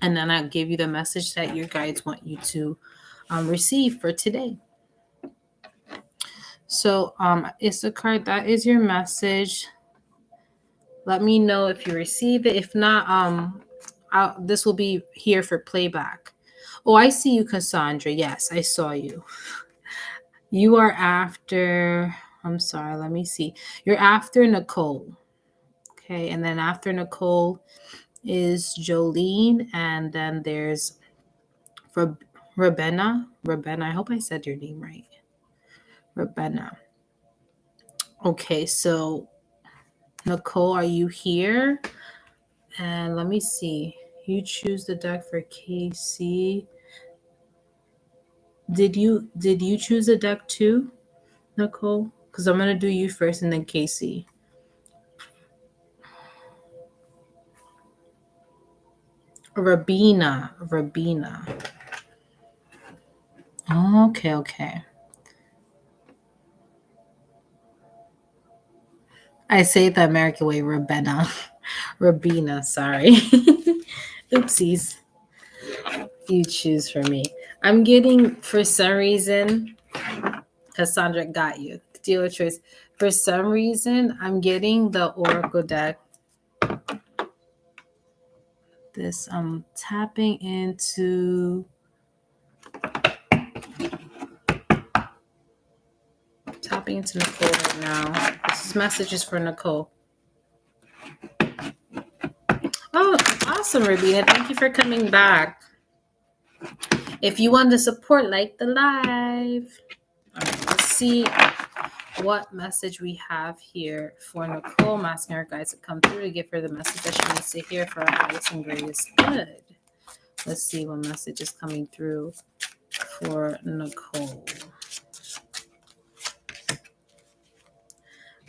and then I'll give you the message that your guides want you to receive for today. So, Issachar, that is your message. Let me know if you receive it. If not, this will be here for playback. Oh, I see you, Cassandra. Yes, I saw you. You are after, I'm sorry, let me see. You're after Nicole. Okay, and then after Nicole is Jolene, and then there's Rabenna. Rabenna, I hope I said your name right. Rabenna. Okay, so Nicole, are you here? And let me see. You choose the deck for KC. Did you choose a deck too, Nicole? Because I'm gonna do you first and then Casey. Rabina. Okay, okay. I say it the American way, Rabina, sorry. Oopsies. You choose for me. I'm getting, for some reason, Cassandra got you. Deal with choice. For some reason, I'm getting the Oracle deck. This I'm tapping happening to Nicole right now? This message is for Nicole. Oh, awesome, Rabina. Thank you for coming back. If you want to support, like the live. All right, let's see what message we have here for Nicole. I'm asking our guys to come through to give her the message that she needs to hear for her highest and greatest good. Let's see what message is coming through for Nicole.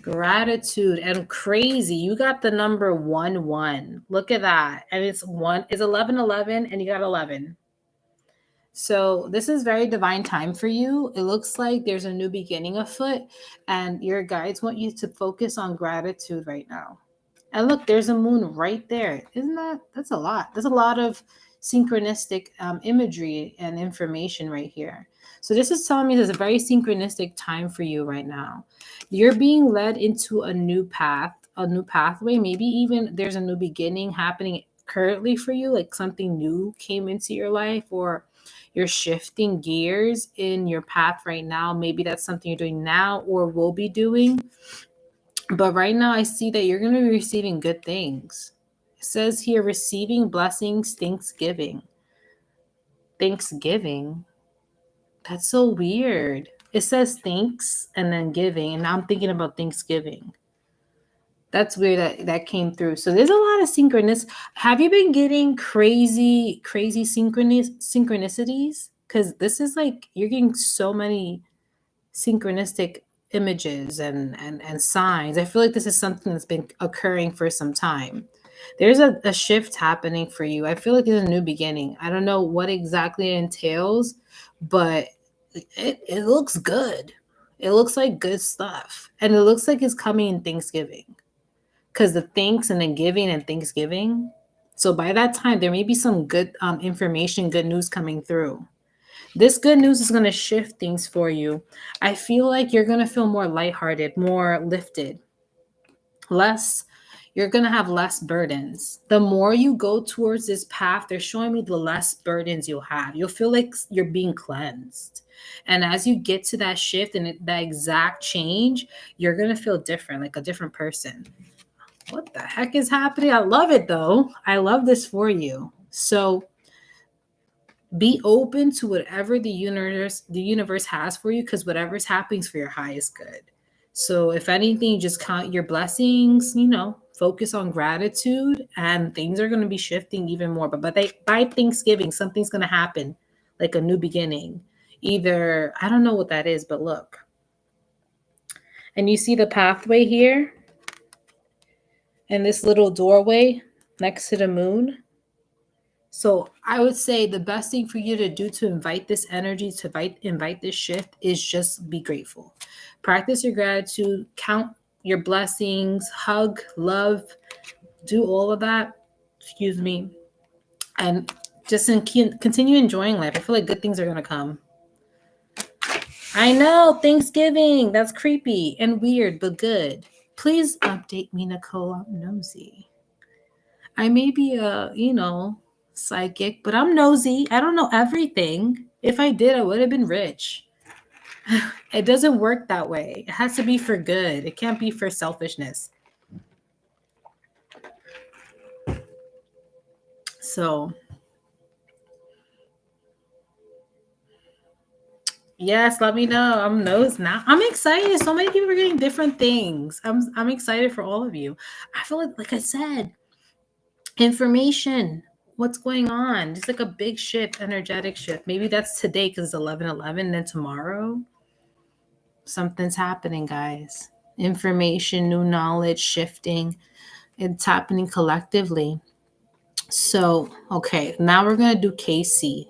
Gratitude and crazy. You got the number 11. Look at that. And it's 1111 and you got 11. So this is very divine time for you. It looks like there's a new beginning afoot and your guides want you to focus on gratitude right now. And look, there's a moon right there. That's a lot. There's a lot of synchronistic imagery and information right here. So this is telling me there's a very synchronistic time for you right now. You're being led into a new path, a new pathway. Maybe even there's a new beginning happening currently for you, like something new came into your life, or you're shifting gears in your path right now. Maybe that's something you're doing now or will be doing. But right now, I see that you're going to be receiving good things. It says here, receiving blessings, Thanksgiving. Thanksgiving? That's so weird. It says thanks and then giving, and now I'm thinking about Thanksgiving. That's weird that came through. So there's a lot of synchronous. Have you been getting crazy synchronicities? Because this is like, you're getting so many synchronistic images and signs. I feel like this is something that's been occurring for some time. There's a shift happening for you. I feel like there's a new beginning. I don't know what exactly it entails, but it looks good. It looks like good stuff. And it looks like it's coming in Thanksgiving. Because the thanks and then giving and Thanksgiving. So by that time, there may be some good information, good news coming through. This good news is going to shift things for you. I feel like you're going to feel more lighthearted, more lifted, you're going to have less burdens. The more you go towards this path, they're showing me the less burdens you'll have. You'll feel like you're being cleansed. And as you get to that shift and that exact change, you're going to feel different, like a different person. What the heck is happening? I love it though. I love this for you. So be open to whatever the universe has for you, because whatever's happening is for your highest good. So if anything, just count your blessings, focus on gratitude, and things are going to be shifting even more. But by Thanksgiving, something's going to happen, like a new beginning. Either, I don't know what that is, but look. And you see the pathway here? And this little doorway next to the moon. So I would say the best thing for you to do to invite this energy, to invite this shift, is just be grateful. Practice your gratitude, count your blessings, hug, love, do all of that. Excuse me. And just continue enjoying life. I feel like good things are going to come. I know, Thanksgiving. That's creepy and weird, but good. Please update me, Nicole. I'm nosy. I may be a, psychic, but I'm nosy. I don't know everything. If I did, I would have been rich. It doesn't work that way. It has to be for good. It can't be for selfishness. So, yes, let me know. I'm nosy now. I'm excited. So many people are getting different things. I'm excited for all of you. I feel like I said, information. What's going on? Just like a big shift, energetic shift. Maybe that's today because it's 11/11. Then tomorrow, something's happening, guys. Information, new knowledge, shifting. It's happening collectively. So, okay, now we're going to do Casey.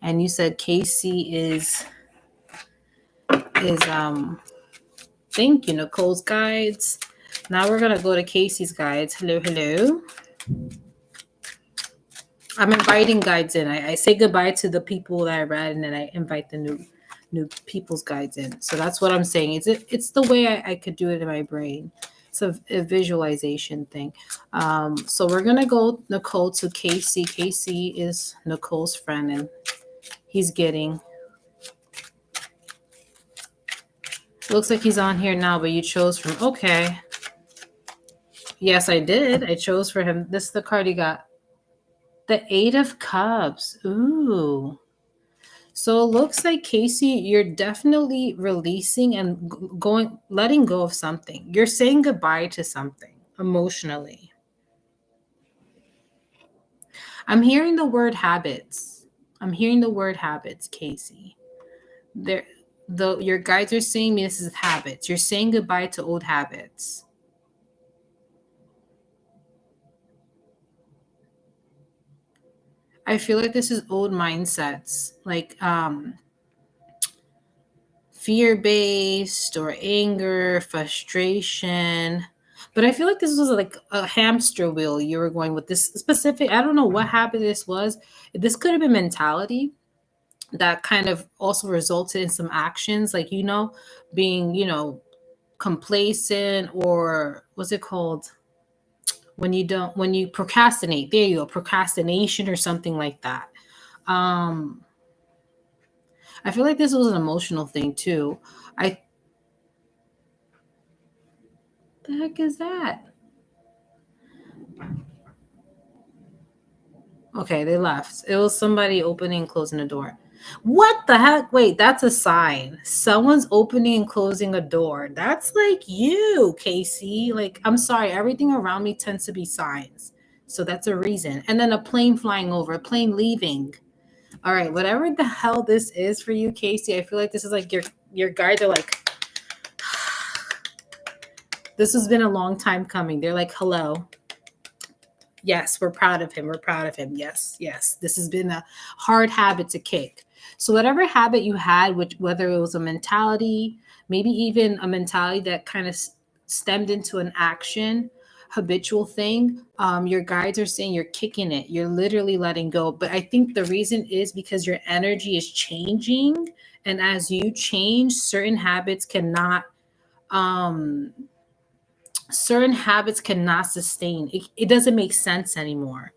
And you said Casey is thank you, Nicole's guides. Now we're going to go to Casey's guides. Hello. I'm inviting guides in. I say goodbye to the people that I read, and then I invite the new people's guides in. So that's what I'm saying. It's the way I could do it in my brain. It's a visualization thing. So we're gonna go, Nicole, to Casey. Casey is Nicole's friend, and he's getting Looks like he's on here now, but you chose from. Okay. Yes, I did. I chose for him. This is the card he got. The Eight of Cups. Ooh. So it looks like, Casey, you're definitely releasing and letting go of something. You're saying goodbye to something emotionally. I'm hearing the word habits. I'm hearing the word habits, Casey. There, your guides are saying me this is habits. You're saying goodbye to old habits. I feel like this is old mindsets, like fear-based or anger, frustration. But I feel like this was like a hamster wheel you were going with this specific. I don't know what habit this was. This could have been mentality that kind of also resulted in some actions, like, being, complacent, or what's it called? When you procrastinate, there you go, procrastination or something like that. Um, I feel like this was an emotional thing too. I The heck is that? Okay, they left. It was somebody opening and closing a door. What the heck? Wait, that's a sign. Someone's opening and closing a door. That's like you, Casey. Like, I'm sorry, everything around me tends to be signs. So that's a reason. And then a plane flying over, a plane leaving. All right, whatever the hell this is for you, Casey, I feel like this is like your guides are like, this has been a long time coming. They're like, hello. Yes, we're proud of him. We're proud of him. Yes, yes. This has been a hard habit to kick. So whatever habit you had, which whether it was a mentality, maybe even a mentality that kind of stemmed into an action, habitual thing, your guides are saying you're kicking it. You're literally letting go. But I think the reason is because your energy is changing, and as you change, um certain habits cannot sustain. It doesn't make sense anymore.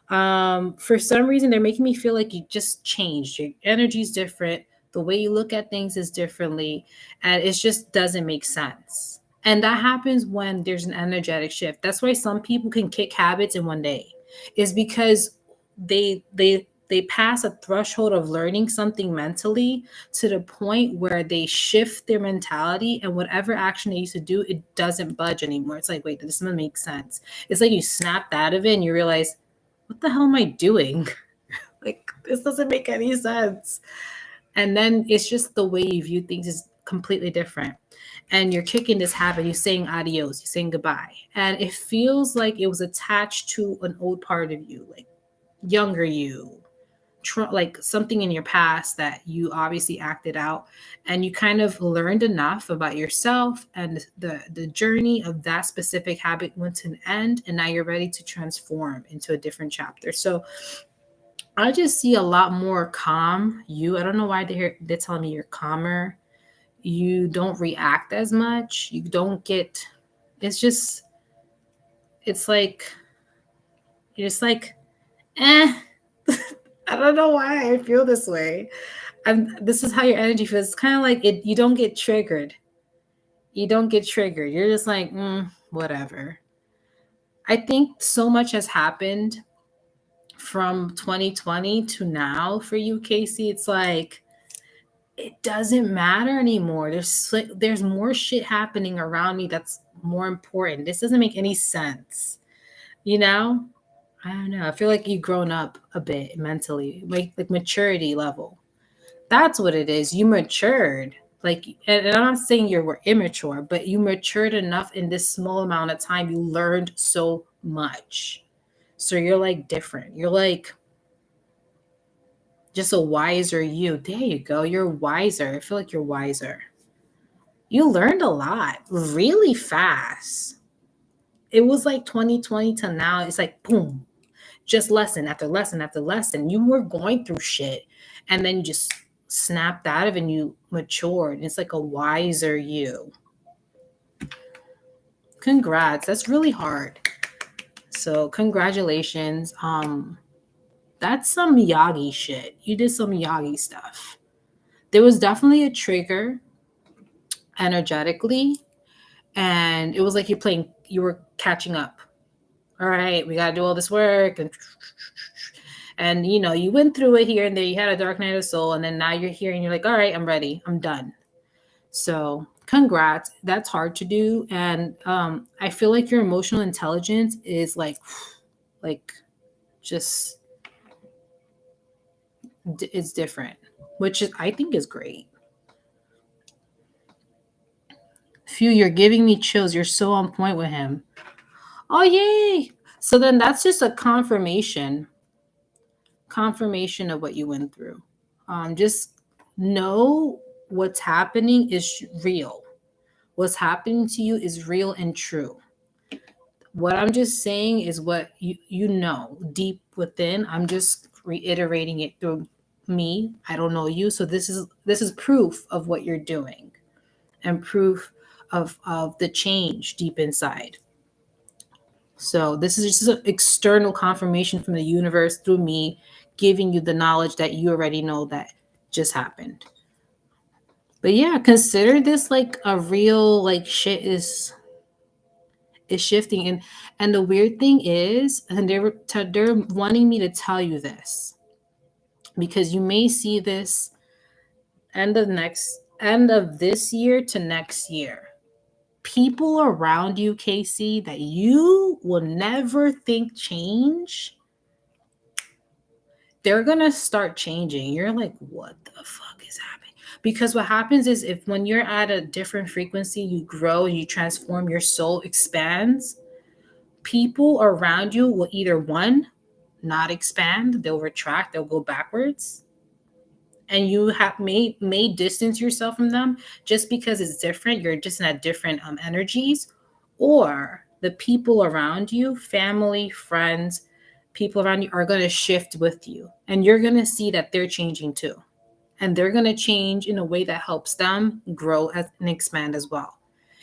For some reason they're making me feel like you just changed. Your energy is different, the way you look at things is differently, and it just doesn't make sense. And that happens when there's an energetic shift. That's why some people can kick habits in one day, is because they pass a threshold of learning something mentally to the point where they shift their mentality, and whatever action they used to do, it doesn't budge anymore. It's like, wait, this doesn't make sense. It's like you snapped out of it and you realize, what the hell am I doing? Like, this doesn't make any sense. And then it's just the way you view things is completely different. And you're kicking this habit, you're saying adios, you're saying goodbye. And it feels like it was attached to an old part of you, like younger you, like something in your past that you obviously acted out, and you kind of learned enough about yourself, and the journey of that specific habit went to an end, and now you're ready to transform into a different chapter. So I just see a lot more calm you. I don't know why they're telling me you're calmer. You don't react as much. You don't get. It's just. It's like you're just like, eh. I don't know why I feel this way. This is how your energy feels. It's kind of like it. You don't get triggered. You don't get triggered. You're just like, whatever. I think so much has happened from 2020 to now for you, Casey. It's like it doesn't matter anymore. There's more shit happening around me that's more important. This doesn't make any sense. You know? I don't know. I feel like you've grown up a bit mentally, like maturity level. That's what it is. You matured. Like, and I'm not saying you were immature, but you matured enough in this small amount of time. You learned so much. So you're like different. You're like just a wiser you. There you go. You're wiser. I feel like you're wiser. You learned a lot really fast. It was like 2020 to now. It's like boom, just lesson after lesson after lesson. You were going through shit, and then you just snapped out of it and you matured. It's like a wiser you. Congrats. That's really hard. So congratulations. That's some Miyagi shit. You did some Miyagi stuff. There was definitely a trigger. energetically, and it was like you were catching up. All right, we got to do all this work, and you went through it here and there. You had a dark night of soul, and then now you're here and you're like, all right, I'm ready, I'm done. So congrats. That's hard to do, and I feel like your emotional intelligence is like just it's different, which is, I think, is great. Phew, you're giving me chills. You're so on point with him. Oh, yay. So then that's just a confirmation of what you went through. Just know what's happening is real. What's happening to you is real and true. What I'm just saying is what you know deep within. I'm just reiterating it through me. I don't know you, so this is proof of what you're doing, and proof of the change deep inside. So this is just an external confirmation from the universe through me, giving you the knowledge that you already know that just happened. But yeah, consider this like a real, like, shit is shifting. And the weird thing is, and they're wanting me to tell you this because you may see this end of this year to next year. People around you, Casey, that you will never think change, they're gonna start changing. You're like, what the fuck is happening? Because what happens is, if when you're at a different frequency, you grow and you transform, your soul expands. People around you will either, one, not expand, they'll retract, they'll go backwards, and you have may distance yourself from them just because it's different. You're just in a different energies. Or the people around you, family, friends, people around you, are going to shift with you, and you're going to see that they're changing too, and they're going to change in a way that helps them grow and expand as well.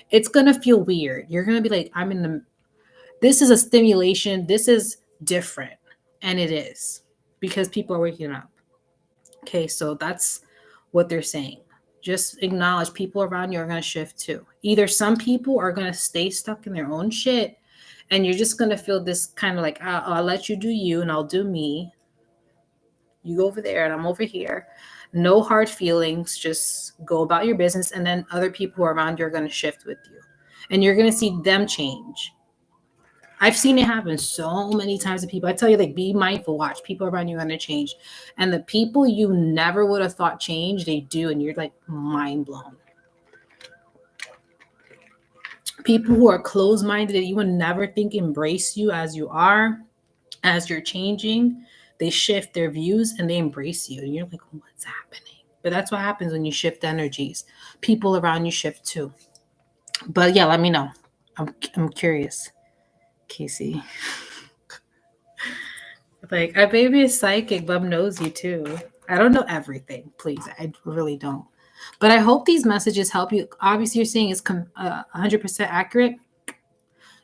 It's going to feel weird. You're going to be like, this is a stimulation, this is different, and it is, because people are waking up. Okay, so that's what they're saying. Just acknowledge people around you are going to shift too. Either some people are going to stay stuck in their own shit, and you're just going to feel this kind of like, I'll let you do you and I'll do me. You go over there and I'm over here. No hard feelings. Just go about your business. And then other people who are around you are going to shift with you. And you're going to see them change. I've seen it happen so many times to people. I tell you, like, be mindful, watch. People around you are going to change. And the people you never would have thought change, they do. And you're like mind blown. People who are closed-minded that you would never think embrace you as you are, as you're changing, they shift their views and they embrace you. And you're like, what's happening? But that's what happens when you shift energies. People around you shift too. But yeah, let me know. I'm curious, Casey. Like, our baby is psychic, but knows you too. I don't know everything, please. I really don't. But I hope these messages help you. Obviously, you're saying it's 100% accurate.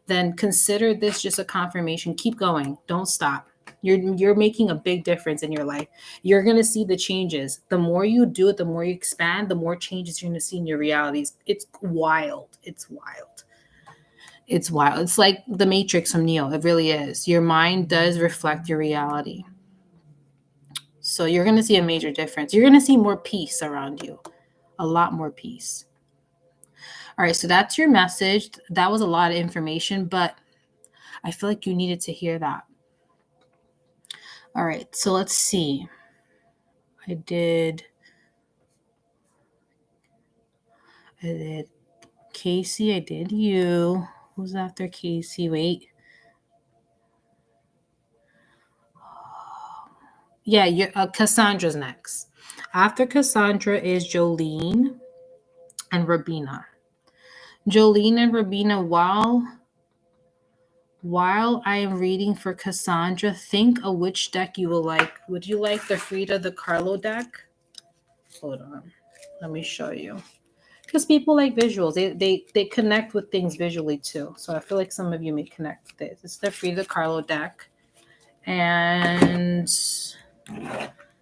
Then consider this just a confirmation. Keep going. Don't stop. You're making a big difference in your life. You're going to see the changes. The more you do it, the more you expand, the more changes you're going to see in your realities. It's wild. It's wild. It's wild. It's like the Matrix from Neo. It really is. Your mind does reflect your reality. So you're going to see a major difference. You're going to see more peace around you. A lot more peace. All right, so that's your message. That was a lot of information, but I feel like you needed to hear that. All right, so let's see. I did Casey. I did you. Who's after Casey? Wait. Yeah, Cassandra's next. After Cassandra is Jolene and Rabina. Jolene and Rabina, while I am reading for Cassandra, think of which deck you will like. Would you like the Frida the Carlo deck? Hold on. Let me show you. Because people like visuals. They connect with things visually too. So I feel like some of you may connect with this. It's the Frida Kahlo deck. And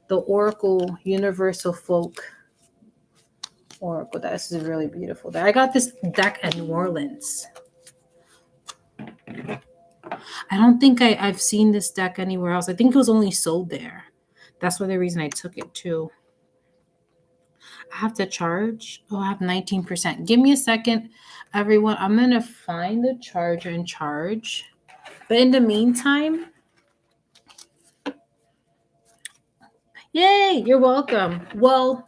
the Oracle Universal Folk Oracle. This is really beautiful. I got this deck at New Orleans. I don't think I've seen this deck anywhere else. I think it was only sold there. That's why the reason I took it too. I have to charge. Oh, I have 19%. Give me a second, everyone. I'm going to find the charger and charge. But in the meantime, yay, you're welcome. Well,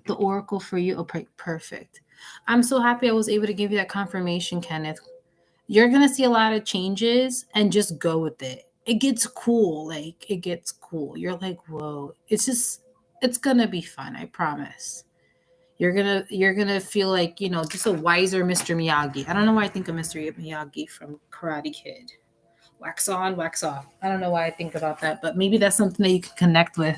the oracle for you. Oh, perfect. I'm so happy I was able to give you that confirmation, Kenneth. You're going to see a lot of changes and just go with it. It gets cool. Like, it gets cool. You're like, whoa. It's going to be fun. I promise. You're gonna feel like, just a wiser Mr. Miyagi. I don't know why I think of Mr. Miyagi from Karate Kid. Wax on, wax off. I don't know why I think about that, but maybe that's something that you can connect with.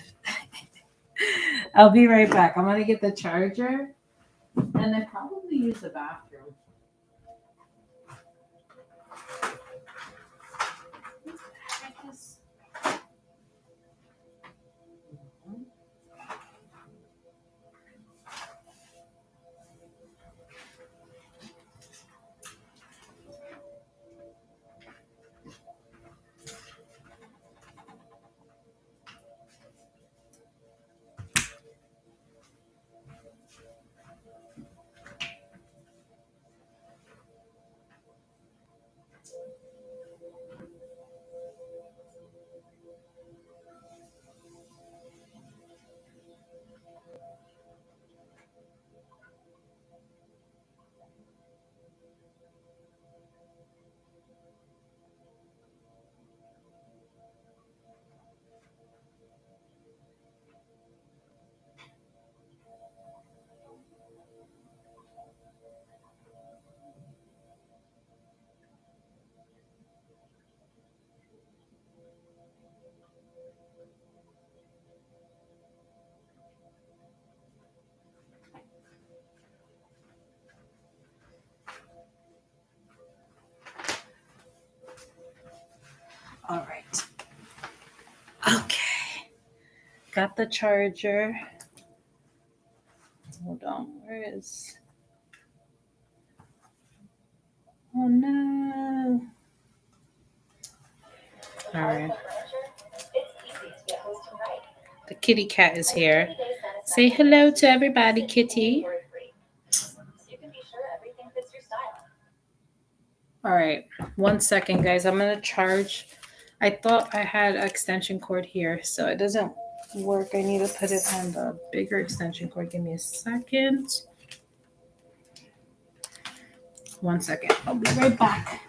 I'll be right back. I'm gonna get the charger and then probably use the bathroom. All right. Okay. Got the charger. Hold on. Where is? Oh no. All right. The kitty cat is here. Say hello to everybody, kitty. All right. 1 second, guys. I'm going to charge. I thought I had an extension cord here, so it doesn't work. I need to put it on the bigger extension cord. Give me a second. 1 second. I'll be right back.